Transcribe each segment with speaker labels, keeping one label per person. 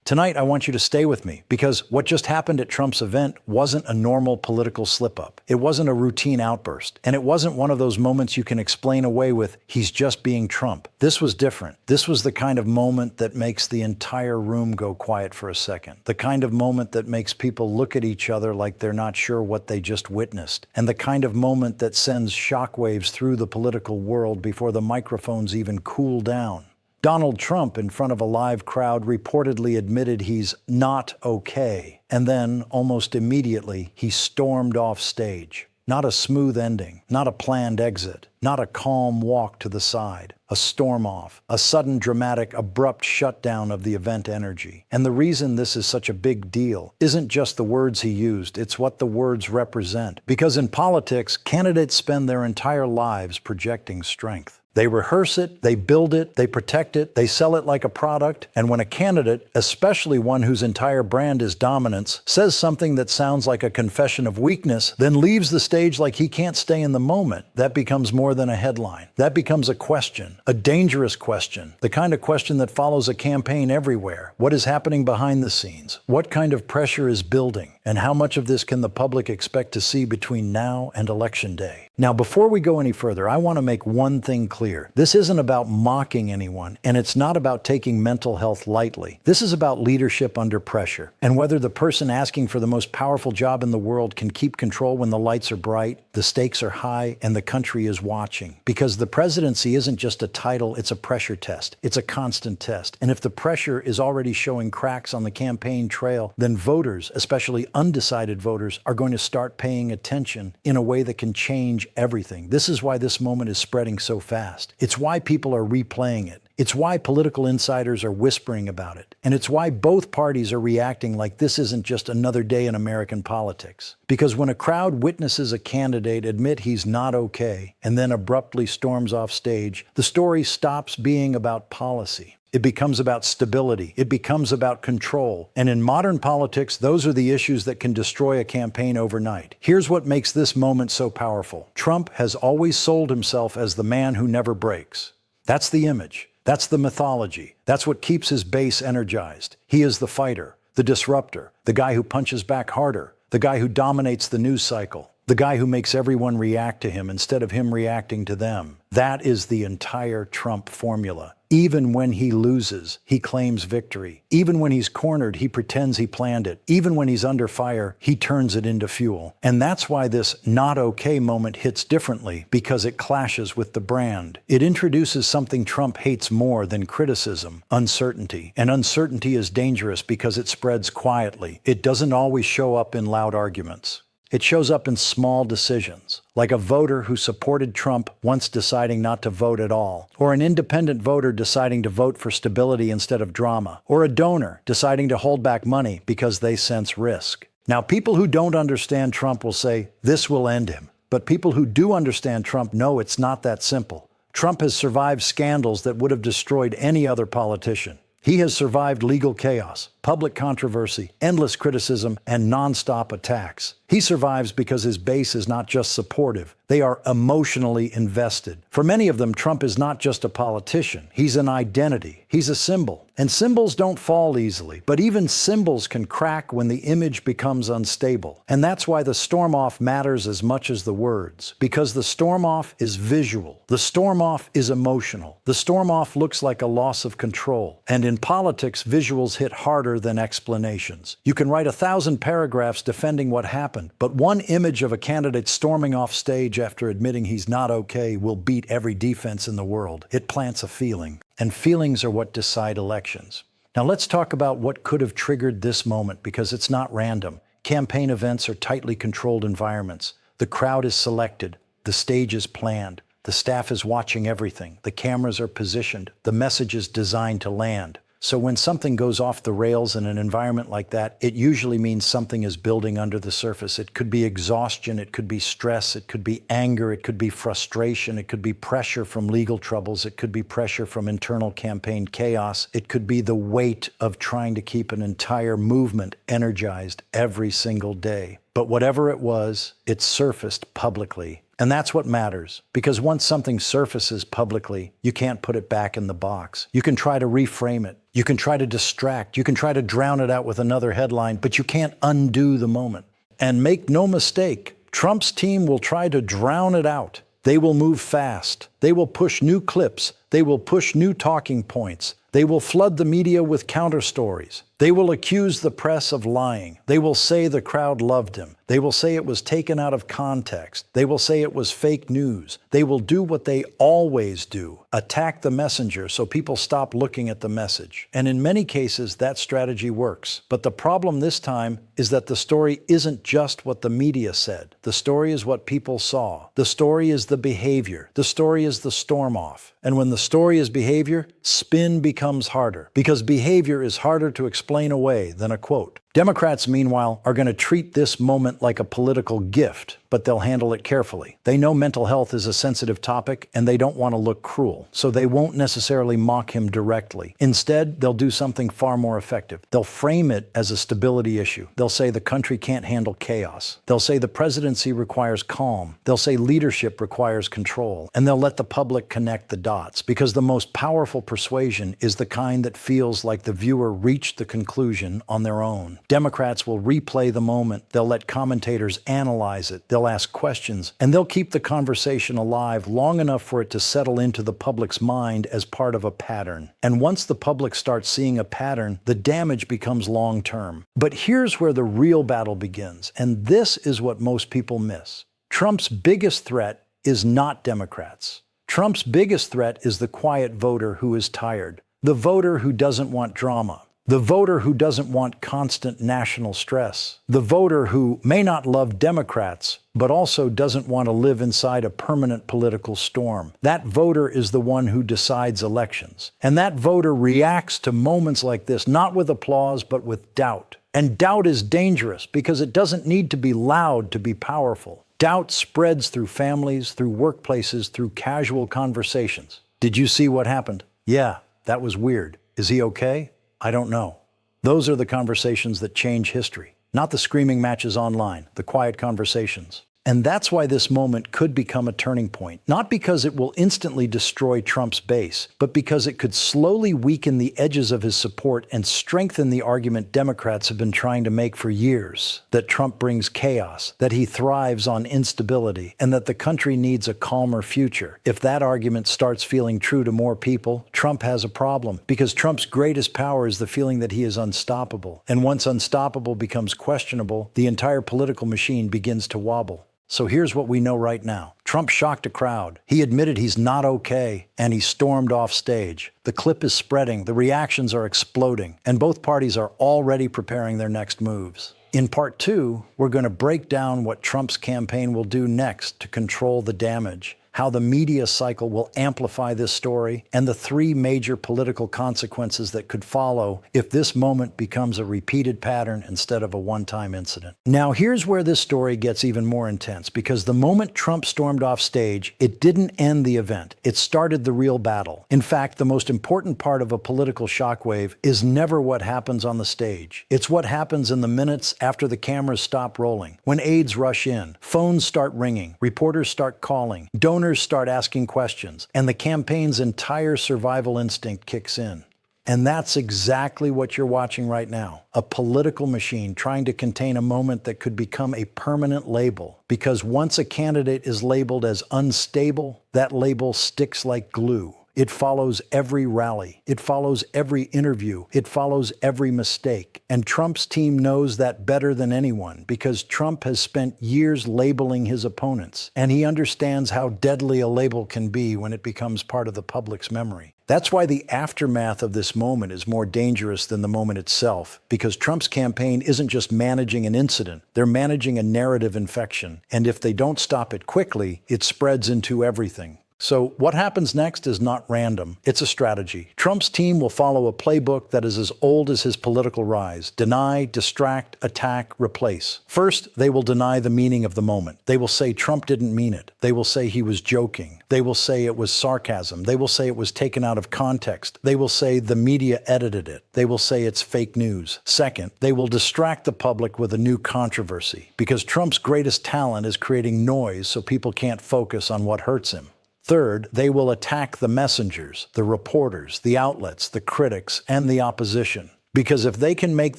Speaker 1: Tonight, I want you to stay with me because what just happened at Trump's event wasn't a normal political slip-up. It wasn't a routine outburst, and it wasn't one of those moments you can explain away with, he's just being Trump. This was different. This was the kind of moment that makes the entire room go quiet for a second. The kind of moment that makes people look at each other like they're not sure what they just witnessed. And the kind of moment that sends shockwaves through the political world before the microphones even cool down. Donald Trump, in front of a live crowd, reportedly admitted he's not okay. And then, almost immediately, he stormed off stage. Not a smooth ending, not a planned exit, not a calm walk to the side. A storm off, a sudden dramatic, abrupt shutdown of the event energy. And the reason this is such a big deal isn't just the words he used, it's what the words represent. Because in politics, candidates spend their entire lives projecting strength. They rehearse it, they build it, they protect it, they sell it like a product. And when a candidate, especially one whose entire brand is dominance, says something that sounds like a confession of weakness, then leaves the stage like he can't stay in the moment, that becomes more than a headline. That becomes a question, a dangerous question, the kind of question that follows a campaign everywhere. What is happening behind the scenes? What kind of pressure is building? And how much of this can the public expect to see between now and Election Day? Now, before we go any further, I want to make one thing clear. This isn't about mocking anyone, and it's not about taking mental health lightly. This is about leadership under pressure, and whether the person asking for the most powerful job in the world can keep control when the lights are bright, the stakes are high, and the country is watching. Because the presidency isn't just a title, it's a pressure test. It's a constant test. And if the pressure is already showing cracks on the campaign trail, then voters, especially undecided voters, are going to start paying attention in a way that can change everything. This is why this moment is spreading so fast. It's why people are replaying it. It's why political insiders are whispering about it. And it's why both parties are reacting like this isn't just another day in American politics. Because when a crowd witnesses a candidate admit he's not okay and then abruptly storms off stage, the story stops being about policy. It becomes about stability. It becomes about control. And in modern politics, those are the issues that can destroy a campaign overnight. Here's what makes this moment so powerful. Trump has always sold himself as the man who never breaks. That's the image. That's the mythology. That's what keeps his base energized. He is the fighter, the disruptor, the guy who punches back harder, the guy who dominates the news cycle, the guy who makes everyone react to him instead of him reacting to them. That is the entire Trump formula. Even when he loses, he claims victory. Even when he's cornered, he pretends he planned it. Even when he's under fire, he turns it into fuel. And that's why this not okay moment hits differently, because it clashes with the brand. It introduces something Trump hates more than criticism: uncertainty. And uncertainty is dangerous because it spreads quietly. It doesn't always show up in loud arguments. It shows up in small decisions, like a voter who supported Trump once deciding not to vote at all, or an independent voter deciding to vote for stability instead of drama, or a donor deciding to hold back money because they sense risk. Now, people who don't understand Trump will say, this will end him. But people who do understand Trump know it's not that simple. Trump has survived scandals that would have destroyed any other politician. He has survived legal chaos, public controversy, endless criticism, and nonstop attacks. He survives because his base is not just supportive, they are emotionally invested. For many of them, Trump is not just a politician, he's an identity, he's a symbol. And symbols don't fall easily, but even symbols can crack when the image becomes unstable. And that's why the storm off matters as much as the words, because the storm off is visual, the storm off is emotional, the storm off looks like a loss of control. And in politics, visuals hit harder than explanations. You can write 1,000 paragraphs defending what happened, but one image of a candidate storming off stage after admitting he's not okay will beat every defense in the world. It plants a feeling, and feelings are what decide elections. Now let's talk about what could have triggered this moment, because it's not random. Campaign events are tightly controlled environments. The crowd is selected, the stage is planned, the staff is watching everything, the cameras are positioned, the message is designed to land. So when something goes off the rails in an environment like that, it usually means something is building under the surface. It could be exhaustion, it could be stress, it could be anger, it could be frustration, it could be pressure from legal troubles, it could be pressure from internal campaign chaos, it could be the weight of trying to keep an entire movement energized every single day. But whatever it was, it surfaced publicly. And that's what matters, because once something surfaces publicly, you can't put it back in the box. You can try to reframe it. You can try to distract. You can try to drown it out with another headline, but you can't undo the moment. And make no mistake, Trump's team will try to drown it out. They will move fast. They will push new clips. They will push new talking points. They will flood the media with counter stories. They will accuse the press of lying. They will say the crowd loved him. They will say it was taken out of context. They will say it was fake news. They will do what they always do, attack the messenger so people stop looking at the message. And in many cases, that strategy works. But the problem this time is that the story isn't just what the media said. The story is what people saw. The story is the behavior. The story is the storm off. And when the story is behavior, spin becomes harder, because behavior is harder to explain away than a quote. Democrats, meanwhile, are going to treat this moment like a political gift, but they'll handle it carefully. They know mental health is a sensitive topic, and they don't want to look cruel, so they won't necessarily mock him directly. Instead, they'll do something far more effective. They'll frame it as a stability issue. They'll say the country can't handle chaos. They'll say the presidency requires calm. They'll say leadership requires control. And they'll let the public connect the dots, because the most powerful persuasion is the kind that feels like the viewer reached the conclusion on their own. Democrats will replay the moment. They'll let commentators analyze it. They'll ask questions, and they'll keep the conversation alive long enough for it to settle into the public's mind as part of a pattern. And once the public starts seeing a pattern, the damage becomes long-term. But here's where the real battle begins, and this is what most people miss. Trump's biggest threat is not Democrats. Trump's biggest threat is the quiet voter who is tired, the voter who doesn't want drama, the voter who doesn't want constant national stress, the voter who may not love Democrats, but also doesn't want to live inside a permanent political storm. That voter is the one who decides elections. And that voter reacts to moments like this, not with applause, but with doubt. And doubt is dangerous because it doesn't need to be loud to be powerful. Doubt spreads through families, through workplaces, through casual conversations. Did you see what happened? Yeah, that was weird. Is he okay? I don't know. Those are the conversations that change history, not the screaming matches online, the quiet conversations. And that's why this moment could become a turning point, not because it will instantly destroy Trump's base, but because it could slowly weaken the edges of his support and strengthen the argument Democrats have been trying to make for years, that Trump brings chaos, that he thrives on instability, and that the country needs a calmer future. If that argument starts feeling true to more people, Trump has a problem, because Trump's greatest power is the feeling that he is unstoppable. And once unstoppable becomes questionable, the entire political machine begins to wobble. So here's what we know right now. Trump shocked a crowd. He admitted he's not okay, and he stormed off stage. The clip is spreading, the reactions are exploding, and both parties are already preparing their next moves. In part 2, we're going to break down what Trump's campaign will do next to control the damage, how the media cycle will amplify this story, and the 3 major political consequences that could follow if this moment becomes a repeated pattern instead of a one-time incident. Now, here's where this story gets even more intense, because the moment Trump stormed off stage, it didn't end the event. It started the real battle. In fact, the most important part of a political shockwave is never what happens on the stage. It's what happens in the minutes after the cameras stop rolling, when aides rush in, phones start ringing, reporters start calling, donors start asking questions, and the campaign's entire survival instinct kicks in. And that's exactly what you're watching right now, a political machine trying to contain a moment that could become a permanent label. Because once a candidate is labeled as unstable, that label sticks like glue. It follows every rally. It follows every interview. It follows every mistake. And Trump's team knows that better than anyone, because Trump has spent years labeling his opponents, and he understands how deadly a label can be when it becomes part of the public's memory. That's why the aftermath of this moment is more dangerous than the moment itself, because Trump's campaign isn't just managing an incident, they're managing a narrative infection. And if they don't stop it quickly, it spreads into everything. So what happens next is not random. It's a strategy. Trump's team will follow a playbook that is as old as his political rise. Deny, distract, attack, replace. First, they will deny the meaning of the moment. They will say Trump didn't mean it. They will say he was joking. They will say it was sarcasm. They will say it was taken out of context. They will say the media edited it. They will say it's fake news. Second, they will distract the public with a new controversy, because Trump's greatest talent is creating noise so people can't focus on what hurts him. Third, they will attack the messengers, the reporters, the outlets, the critics, and the opposition. Because if they can make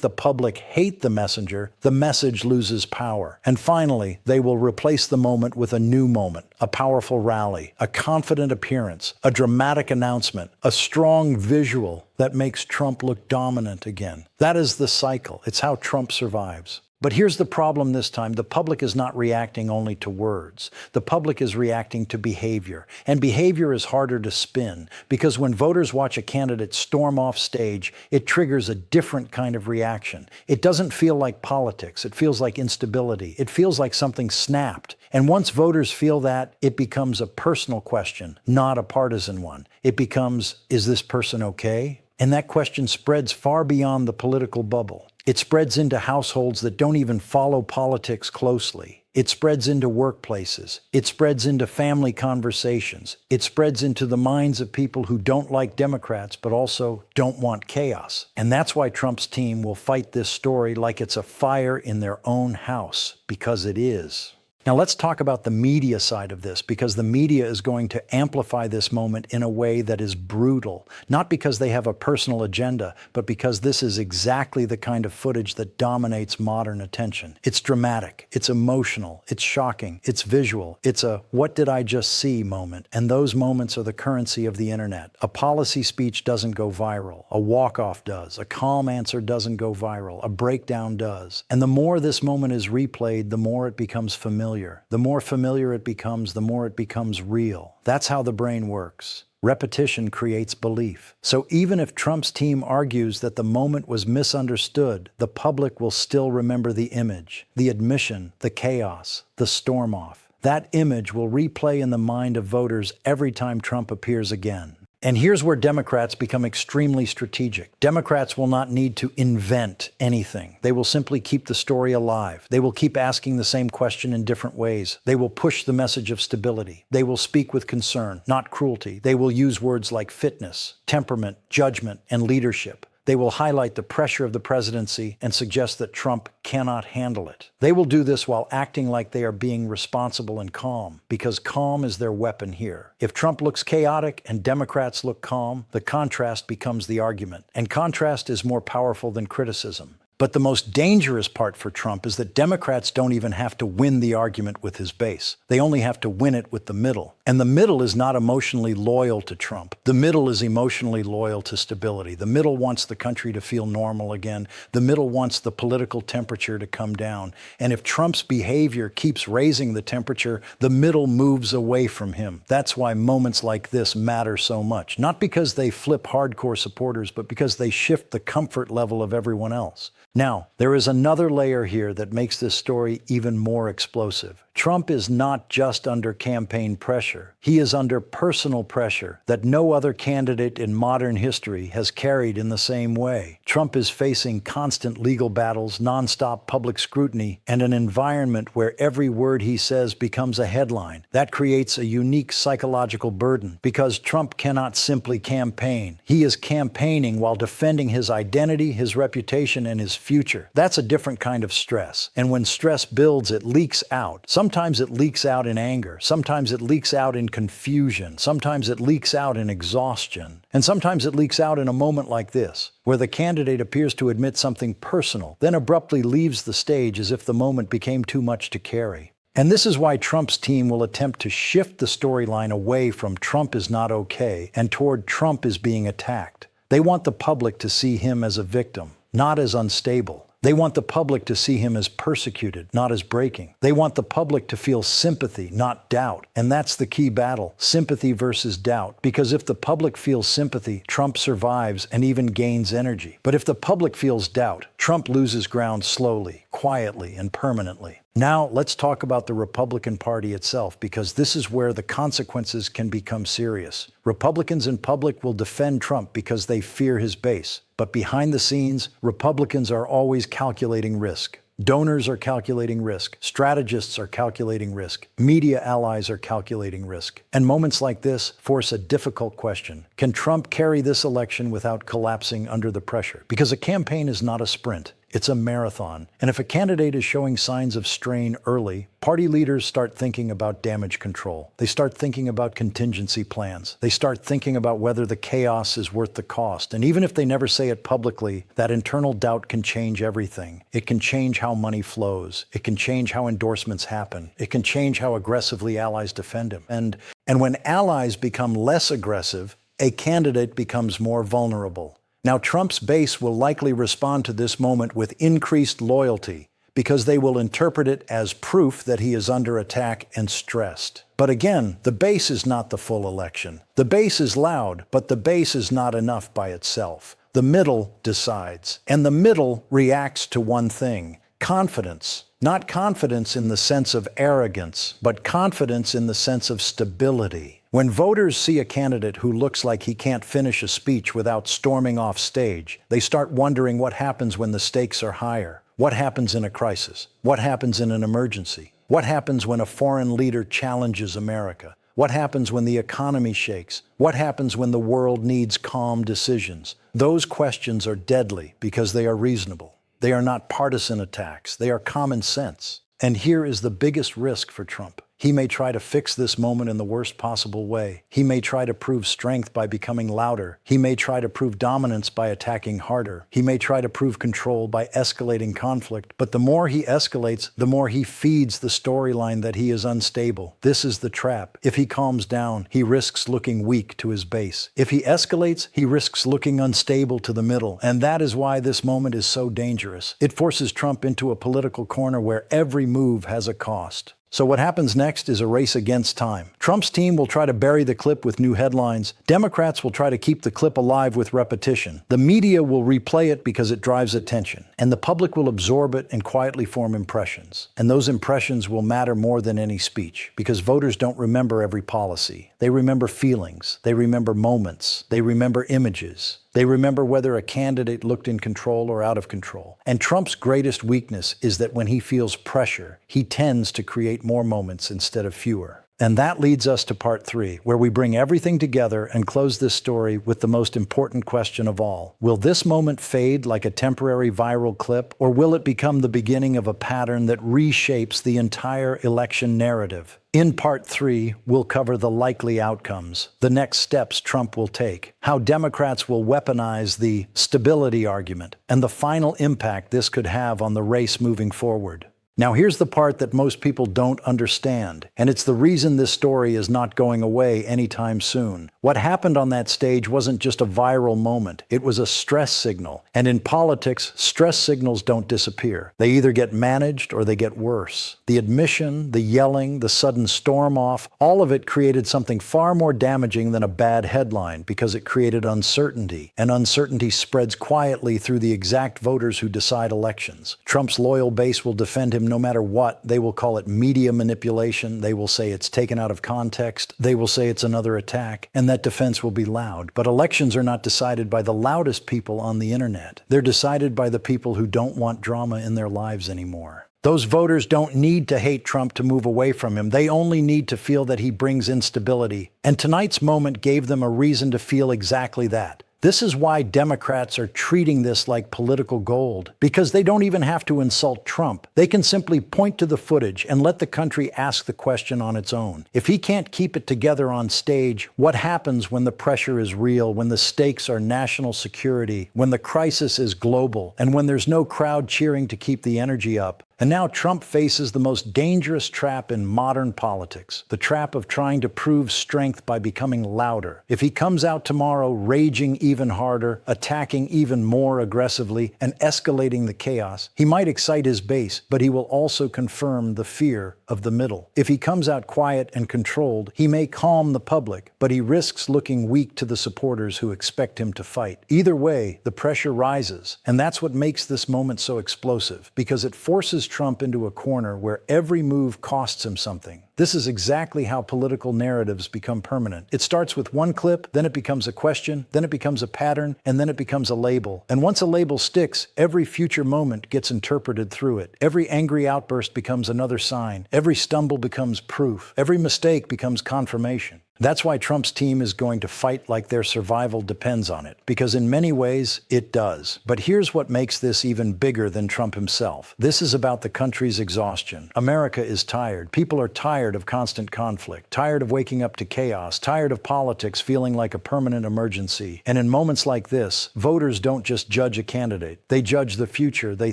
Speaker 1: the public hate the messenger, the message loses power. And finally, they will replace the moment with a new moment, a powerful rally, a confident appearance, a dramatic announcement, a strong visual that makes Trump look dominant again. That is the cycle. It's how Trump survives. But here's the problem this time. The public is not reacting only to words. The public is reacting to behavior. And behavior is harder to spin because when voters watch a candidate storm off stage, it triggers a different kind of reaction. It doesn't feel like politics. It feels like instability. It feels like something snapped. And once voters feel that, it becomes a personal question, not a partisan one. It becomes, is this person okay? And that question spreads far beyond the political bubble. It spreads into households that don't even follow politics closely. It spreads into workplaces. It spreads into family conversations. It spreads into the minds of people who don't like Democrats but also don't want chaos. And that's why Trump's team will fight this story like it's a fire in their own house, because it is. Now let's talk about the media side of this, because the media is going to amplify this moment in a way that is brutal, not because they have a personal agenda, but because this is exactly the kind of footage that dominates modern attention. It's dramatic, it's emotional, it's shocking, it's visual, it's a "what did I just see" moment, and those moments are the currency of the internet. A policy speech doesn't go viral, a walk-off does, a calm answer doesn't go viral, a breakdown does. And the more this moment is replayed, the more it becomes familiar. The more familiar it becomes, the more it becomes real. That's how the brain works. Repetition creates belief. So even if Trump's team argues that the moment was misunderstood, the public will still remember the image, the admission, the chaos, the storm off. That image will replay in the mind of voters every time Trump appears again. And here's where Democrats become extremely strategic. Democrats will not need to invent anything. They will simply keep the story alive. They will keep asking the same question in different ways. They will push the message of stability. They will speak with concern, not cruelty. They will use words like fitness, temperament, judgment, and leadership. They will highlight the pressure of the presidency and suggest that Trump cannot handle it. They will do this while acting like they are being responsible and calm, because calm is their weapon here. If Trump looks chaotic and Democrats look calm, the contrast becomes the argument. And contrast is more powerful than criticism. But the most dangerous part for Trump is that Democrats don't even have to win the argument with his base. They only have to win it with the middle. And the middle is not emotionally loyal to Trump. The middle is emotionally loyal to stability. The middle wants the country to feel normal again. The middle wants the political temperature to come down. And if Trump's behavior keeps raising the temperature, the middle moves away from him. That's why moments like this matter so much. Not because they flip hardcore supporters, but because they shift the comfort level of everyone else. Now, there is another layer here that makes this story even more explosive. Trump is not just under campaign pressure. He is under personal pressure that no other candidate in modern history has carried in the same way. Trump is facing constant legal battles, nonstop public scrutiny, and an environment where every word he says becomes a headline. That creates a unique psychological burden because Trump cannot simply campaign. He is campaigning while defending his identity, his reputation, and his future. That's a different kind of stress. And when stress builds, it leaks out. Sometimes it leaks out in anger. Sometimes it leaks out in confusion. Sometimes it leaks out in exhaustion. And sometimes it leaks out in a moment like this, where the candidate appears to admit something personal, then abruptly leaves the stage as if the moment became too much to carry. And this is why Trump's team will attempt to shift the storyline away from Trump is not okay and toward Trump is being attacked. They want the public to see him as a victim, not as unstable. They want the public to see him as persecuted, not as breaking. They want the public to feel sympathy, not doubt. And that's the key battle, sympathy versus doubt. Because if the public feels sympathy, Trump survives and even gains energy. But if the public feels doubt, Trump loses ground slowly, quietly, and permanently. Now, let's talk about the Republican Party itself, because this is where the consequences can become serious. Republicans in public will defend Trump because they fear his base. But behind the scenes, Republicans are always calculating risk. Donors are calculating risk. Strategists are calculating risk. Media allies are calculating risk. And moments like this force a difficult question. Can Trump carry this election without collapsing under the pressure? Because a campaign is not a sprint. It's a marathon. And if a candidate is showing signs of strain early, party leaders start thinking about damage control. They start thinking about contingency plans. They start thinking about whether the chaos is worth the cost. And even if they never say it publicly, that internal doubt can change everything. It can change how money flows. It can change how endorsements happen. It can change how aggressively allies defend him. And when allies become less aggressive, a candidate becomes more vulnerable. Now, Trump's base will likely respond to this moment with increased loyalty because they will interpret it as proof that he is under attack and stressed. But again, the base is not the full election. The base is loud, but the base is not enough by itself. The middle decides, and the middle reacts to one thing: confidence. Not confidence in the sense of arrogance, but confidence in the sense of stability. When voters see a candidate who looks like he can't finish a speech without storming off stage, they start wondering what happens when the stakes are higher. What happens in a crisis? What happens in an emergency? What happens when a foreign leader challenges America? What happens when the economy shakes? What happens when the world needs calm decisions? Those questions are deadly because they are reasonable. They are not partisan attacks. They are common sense. And here is the biggest risk for Trump. He may try to fix this moment in the worst possible way. He may try to prove strength by becoming louder. He may try to prove dominance by attacking harder. He may try to prove control by escalating conflict. But the more he escalates, the more he feeds the storyline that he is unstable. This is the trap. If he calms down, he risks looking weak to his base. If he escalates, he risks looking unstable to the middle. And that is why this moment is so dangerous. It forces Trump into a political corner where every move has a cost. So what happens next is a race against time. Trump's team will try to bury the clip with new headlines. Democrats will try to keep the clip alive with repetition. The media will replay it because it drives attention. And the public will absorb it and quietly form impressions. And those impressions will matter more than any speech, because voters don't remember every policy. They remember feelings. They remember moments. They remember images. They remember whether a candidate looked in control or out of control. And Trump's greatest weakness is that when he feels pressure, he tends to create more moments instead of fewer. And that leads us to part 3, where we bring everything together and close this story with the most important question of all. Will this moment fade like a temporary viral clip, or will it become the beginning of a pattern that reshapes the entire election narrative? In part 3, we'll cover the likely outcomes, the next steps Trump will take, how Democrats will weaponize the stability argument, and the final impact this could have on the race moving forward. Now here's the part that most people don't understand, and it's the reason this story is not going away anytime soon. What happened on that stage wasn't just a viral moment, it was a stress signal. And in politics, stress signals don't disappear. They either get managed or they get worse. The admission, the yelling, the sudden storm off, all of it created something far more damaging than a bad headline, because it created uncertainty. And uncertainty spreads quietly through the exact voters who decide elections. Trump's loyal base will defend him no matter what. They will call it media manipulation. They will say it's taken out of context. They will say it's another attack, and that defense will be loud. But elections are not decided by the loudest people on the internet. They're decided by the people who don't want drama in their lives anymore. Those voters don't need to hate Trump to move away from him. They only need to feel that he brings instability. And tonight's moment gave them a reason to feel exactly that. This is why Democrats are treating this like political gold, because they don't even have to insult Trump. They can simply point to the footage and let the country ask the question on its own. If he can't keep it together on stage, what happens when the pressure is real, when the stakes are national security, when the crisis is global, and when there's no crowd cheering to keep the energy up? And now Trump faces the most dangerous trap in modern politics, the trap of trying to prove strength by becoming louder. If he comes out tomorrow raging even harder, attacking even more aggressively, and escalating the chaos, he might excite his base, but he will also confirm the fear of the middle. If he comes out quiet and controlled, he may calm the public, but he risks looking weak to the supporters who expect him to fight. Either way, the pressure rises, and that's what makes this moment so explosive, because it forces Trump into a corner where every move costs him something. This is exactly how political narratives become permanent. It starts with one clip, then it becomes a question, then it becomes a pattern, and then it becomes a label. And once a label sticks, every future moment gets interpreted through it. Every angry outburst becomes another sign. Every stumble becomes proof. Every mistake becomes confirmation. That's why Trump's team is going to fight like their survival depends on it, because in many ways, it does. But here's what makes this even bigger than Trump himself. This is about the country's exhaustion. America is tired. People are tired of constant conflict, tired of waking up to chaos, tired of politics feeling like a permanent emergency. And in moments like this, voters don't just judge a candidate. They judge the future they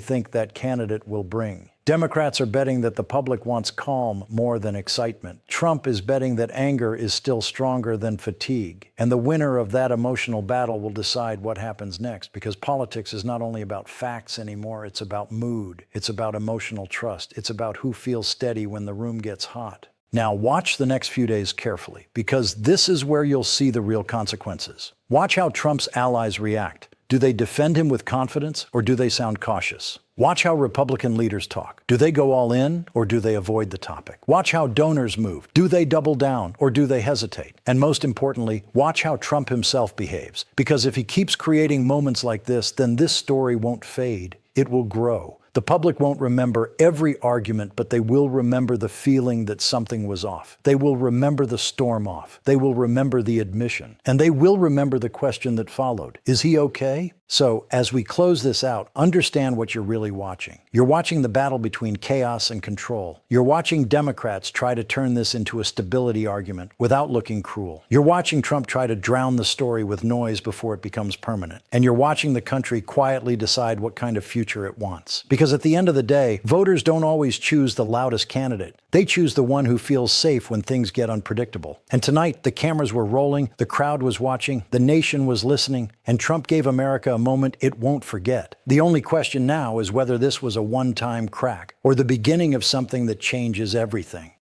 Speaker 1: think that candidate will bring. Democrats are betting that the public wants calm more than excitement. Trump is betting that anger is still stronger than fatigue. And the winner of that emotional battle will decide what happens next, because politics is not only about facts anymore, it's about mood. It's about emotional trust. It's about who feels steady when the room gets hot. Now watch the next few days carefully, because this is where you'll see the real consequences. Watch how Trump's allies react. Do they defend him with confidence, or do they sound cautious? Watch how Republican leaders talk. Do they go all in, or do they avoid the topic? Watch how donors move. Do they double down, or do they hesitate? And most importantly, watch how Trump himself behaves. Because if he keeps creating moments like this, then this story won't fade. It will grow. The public won't remember every argument, but they will remember the feeling that something was off. They will remember the storm off. They will remember the admission. And they will remember the question that followed. Is he okay? So, as we close this out, understand what you're really watching. You're watching the battle between chaos and control. You're watching Democrats try to turn this into a stability argument without looking cruel. You're watching Trump try to drown the story with noise before it becomes permanent. And you're watching the country quietly decide what kind of future it wants. Because at the end of the day, voters don't always choose the loudest candidate. They choose the one who feels safe when things get unpredictable. And tonight, the cameras were rolling, the crowd was watching, the nation was listening, and Trump gave America a moment it won't forget. The only question now is whether this was a one-time crack or the beginning of something that changes everything.